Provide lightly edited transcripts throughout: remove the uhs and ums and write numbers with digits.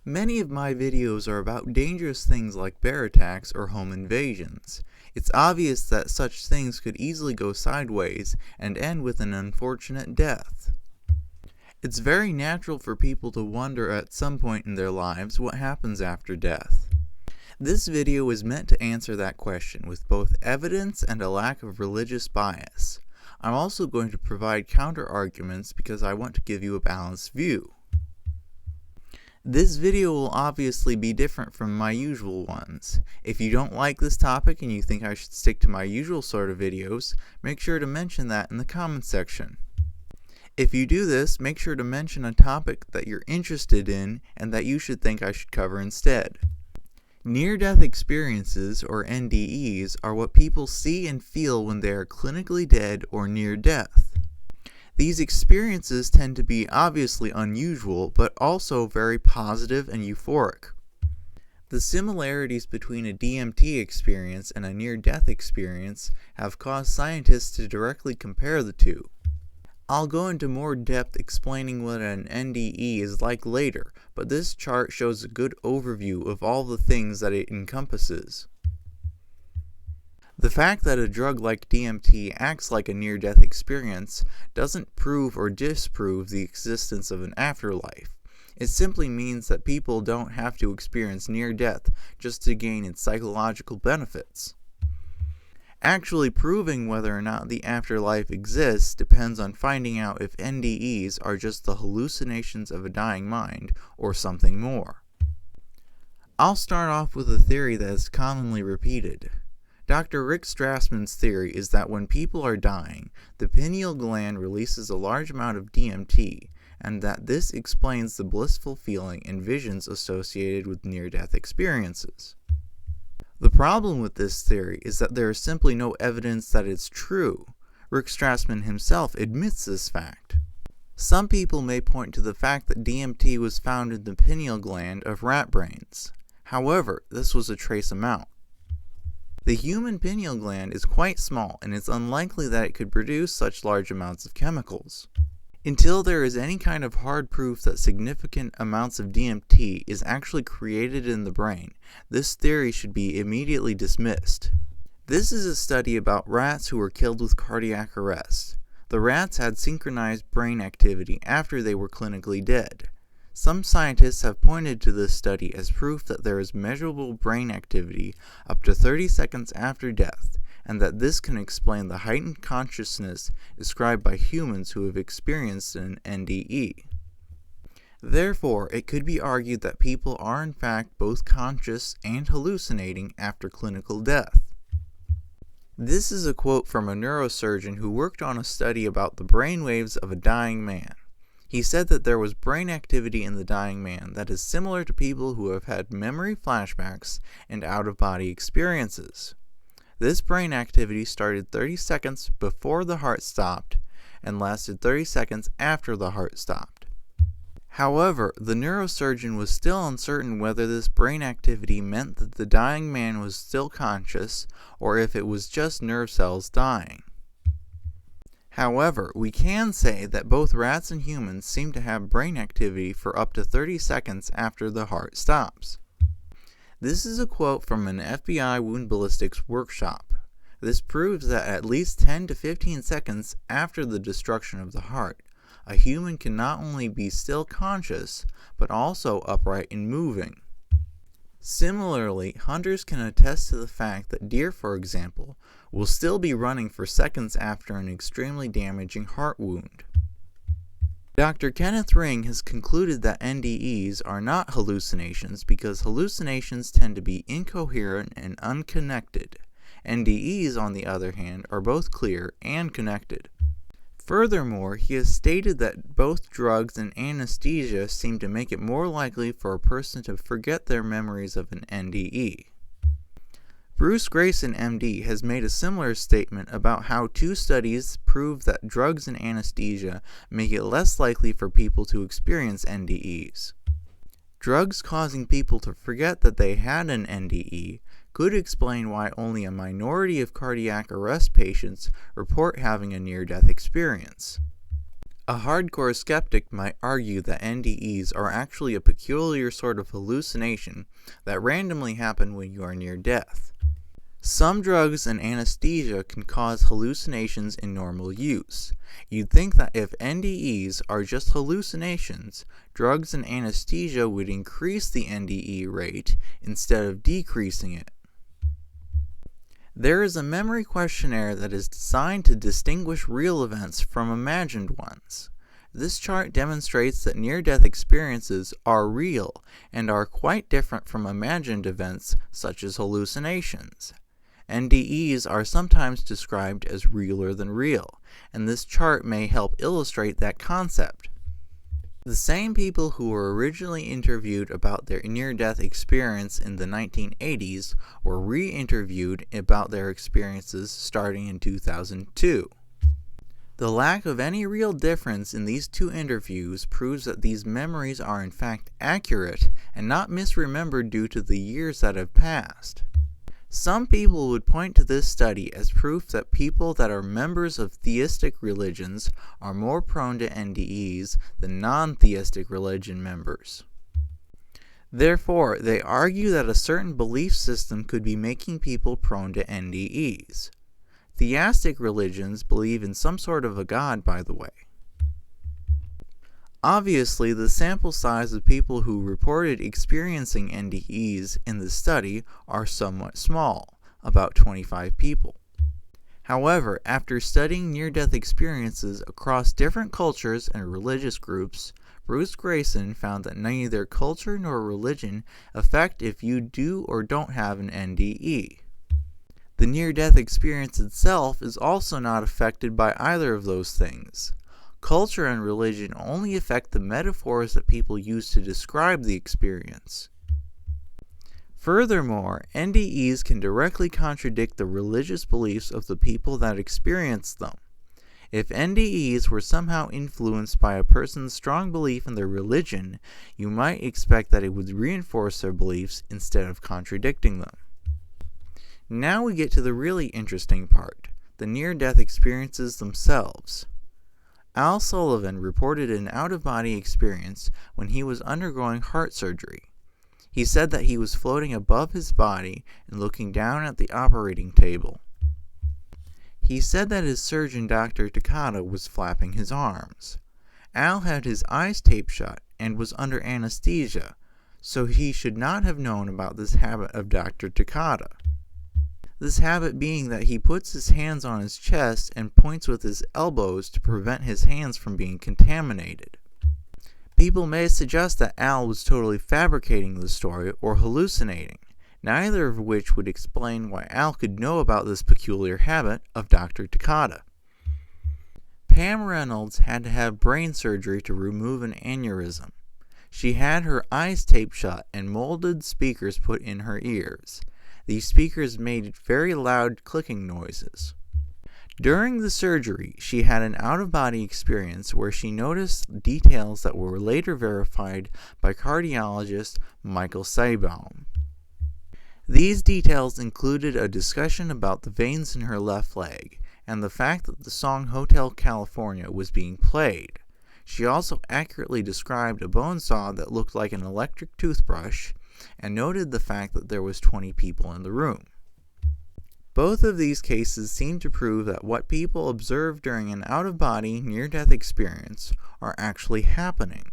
Many of my videos are about dangerous things like bear attacks or home invasions. It's obvious that such things could easily go sideways and end with an unfortunate death. It's very natural for people to wonder at some point in their lives what happens after death. This video is meant to answer that question with both evidence and a lack of religious bias. I'm also going to provide counter-arguments because I want to give you a balanced view. This video will obviously be different from my usual ones. If you don't like this topic and you think I should stick to my usual sort of videos, make sure to mention that in the comments section. If you do this, make sure to mention a topic that you're interested in and that you should think I should cover instead. Near-death experiences, or NDEs, are what people see and feel when they are clinically dead or near death. These experiences tend to be obviously unusual, but also very positive and euphoric. The similarities between a DMT experience and a near-death experience have caused scientists to directly compare the two. I'll go into more depth explaining what an NDE is like later, but this chart shows a good overview of all the things that it encompasses. The fact that a drug like DMT acts like a near-death experience doesn't prove or disprove the existence of an afterlife. It simply means that people don't have to experience near-death just to gain its psychological benefits. Actually proving whether or not the afterlife exists depends on finding out if NDEs are just the hallucinations of a dying mind or something more. I'll start off with a theory that is commonly repeated. Dr. Rick Strassman's theory is that when people are dying, the pineal gland releases a large amount of DMT, and that this explains the blissful feeling and visions associated with near-death experiences. The problem with this theory is that there is simply no evidence that it's true. Rick Strassman himself admits this fact. Some people may point to the fact that DMT was found in the pineal gland of rat brains. However, this was a trace amount. The human pineal gland is quite small, and it's unlikely that it could produce such large amounts of chemicals. Until there is any kind of hard proof that significant amounts of DMT is actually created in the brain, this theory should be immediately dismissed. This is a study about rats who were killed with cardiac arrest. The rats had synchronized brain activity after they were clinically dead. Some scientists have pointed to this study as proof that there is measurable brain activity up to 30 seconds after death, and that this can explain the heightened consciousness described by humans who have experienced an NDE. Therefore, it could be argued that people are in fact both conscious and hallucinating after clinical death. This is a quote from a neurosurgeon who worked on a study about the brainwaves of a dying man. He said that there was brain activity in the dying man that is similar to people who have had memory flashbacks and out-of-body experiences. This brain activity started 30 seconds before the heart stopped and lasted 30 seconds after the heart stopped. However, the neurosurgeon was still uncertain whether this brain activity meant that the dying man was still conscious or if it was just nerve cells dying. However, we can say that both rats and humans seem to have brain activity for up to 30 seconds after the heart stops. This is a quote from an FBI wound ballistics workshop. This proves that at least 10 to 15 seconds after the destruction of the heart, a human can not only be still conscious, but also upright and moving. Similarly, hunters can attest to the fact that deer, for example, will still be running for seconds after an extremely damaging heart wound. Dr. Kenneth Ring has concluded that NDEs are not hallucinations because hallucinations tend to be incoherent and unconnected. NDEs, on the other hand, are both clear and connected. Furthermore, he has stated that both drugs and anesthesia seem to make it more likely for a person to forget their memories of an NDE. Bruce Grayson, MD, has made a similar statement about how two studies prove that drugs and anesthesia make it less likely for people to experience NDEs. Drugs causing people to forget that they had an NDE could explain why only a minority of cardiac arrest patients report having a near-death experience. A hardcore skeptic might argue that NDEs are actually a peculiar sort of hallucination that randomly happen when you are near death. Some drugs and anesthesia can cause hallucinations in normal use. You'd think that if NDEs are just hallucinations, drugs and anesthesia would increase the NDE rate instead of decreasing it. There is a memory questionnaire that is designed to distinguish real events from imagined ones. This chart demonstrates that near-death experiences are real and are quite different from imagined events such as hallucinations. NDEs are sometimes described as realer than real, and this chart may help illustrate that concept. The same people who were originally interviewed about their near-death experience in the 1980s were re-interviewed about their experiences starting in 2002. The lack of any real difference in these two interviews proves that these memories are in fact accurate and not misremembered due to the years that have passed. Some people would point to this study as proof that people that are members of theistic religions are more prone to NDEs than non-theistic religion members. Therefore, they argue that a certain belief system could be making people prone to NDEs. Theistic religions believe in some sort of a god, by the way. Obviously, the sample size of people who reported experiencing NDEs in the study are somewhat small, about 25 people. However, after studying near-death experiences across different cultures and religious groups, Bruce Grayson found that neither culture nor religion affect if you do or don't have an NDE. The near-death experience itself is also not affected by either of those things. Culture and religion only affect the metaphors that people use to describe the experience. Furthermore, NDEs can directly contradict the religious beliefs of the people that experience them. If NDEs were somehow influenced by a person's strong belief in their religion, you might expect that it would reinforce their beliefs instead of contradicting them. Now we get to the really interesting part, the near-death experiences themselves. Al Sullivan reported an out-of-body experience when he was undergoing heart surgery. He said that he was floating above his body and looking down at the operating table. He said that his surgeon, Dr. Takata, was flapping his arms. Al had his eyes taped shut and was under anesthesia, so he should not have known about this habit of Dr. Takata. This habit being that he puts his hands on his chest and points with his elbows to prevent his hands from being contaminated. People may suggest that Al was totally fabricating the story or hallucinating, neither of which would explain why Al could know about this peculiar habit of Dr. Takata. Pam Reynolds had to have brain surgery to remove an aneurysm. She had her eyes taped shut and molded speakers put in her ears. These speakers made very loud clicking noises. During the surgery, she had an out-of-body experience where she noticed details that were later verified by cardiologist Michael Sabbaum. These details included a discussion about the veins in her left leg and the fact that the song Hotel California was being played. She also accurately described a bone saw that looked like an electric toothbrush and noted the fact that there was 20 people in the room. Both of these cases seem to prove that what people observe during an out-of-body, near-death experience are actually happening.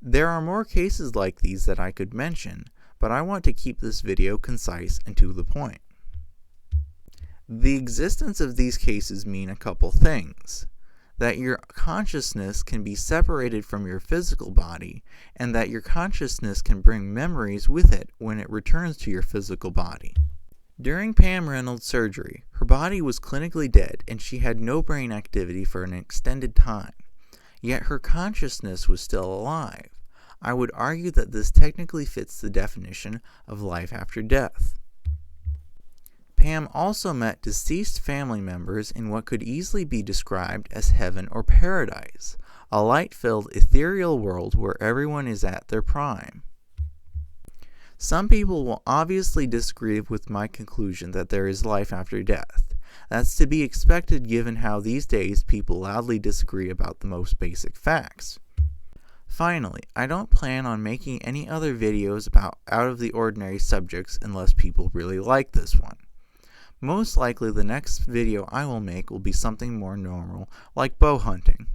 There are more cases like these that I could mention, but I want to keep this video concise and to the point. The existence of these cases mean a couple things. That your consciousness can be separated from your physical body, and that your consciousness can bring memories with it when it returns to your physical body. During Pam Reynolds' surgery, her body was clinically dead and she had no brain activity for an extended time, yet her consciousness was still alive. I would argue that this technically fits the definition of life after death. Pam also met deceased family members in what could easily be described as heaven or paradise, a light-filled ethereal world where everyone is at their prime. Some people will obviously disagree with my conclusion that there is life after death. That's to be expected given how these days people loudly disagree about the most basic facts. Finally, I don't plan on making any other videos about out-of-the-ordinary subjects unless people really like this one. Most likely the next video I will make will be something more normal, like bow hunting.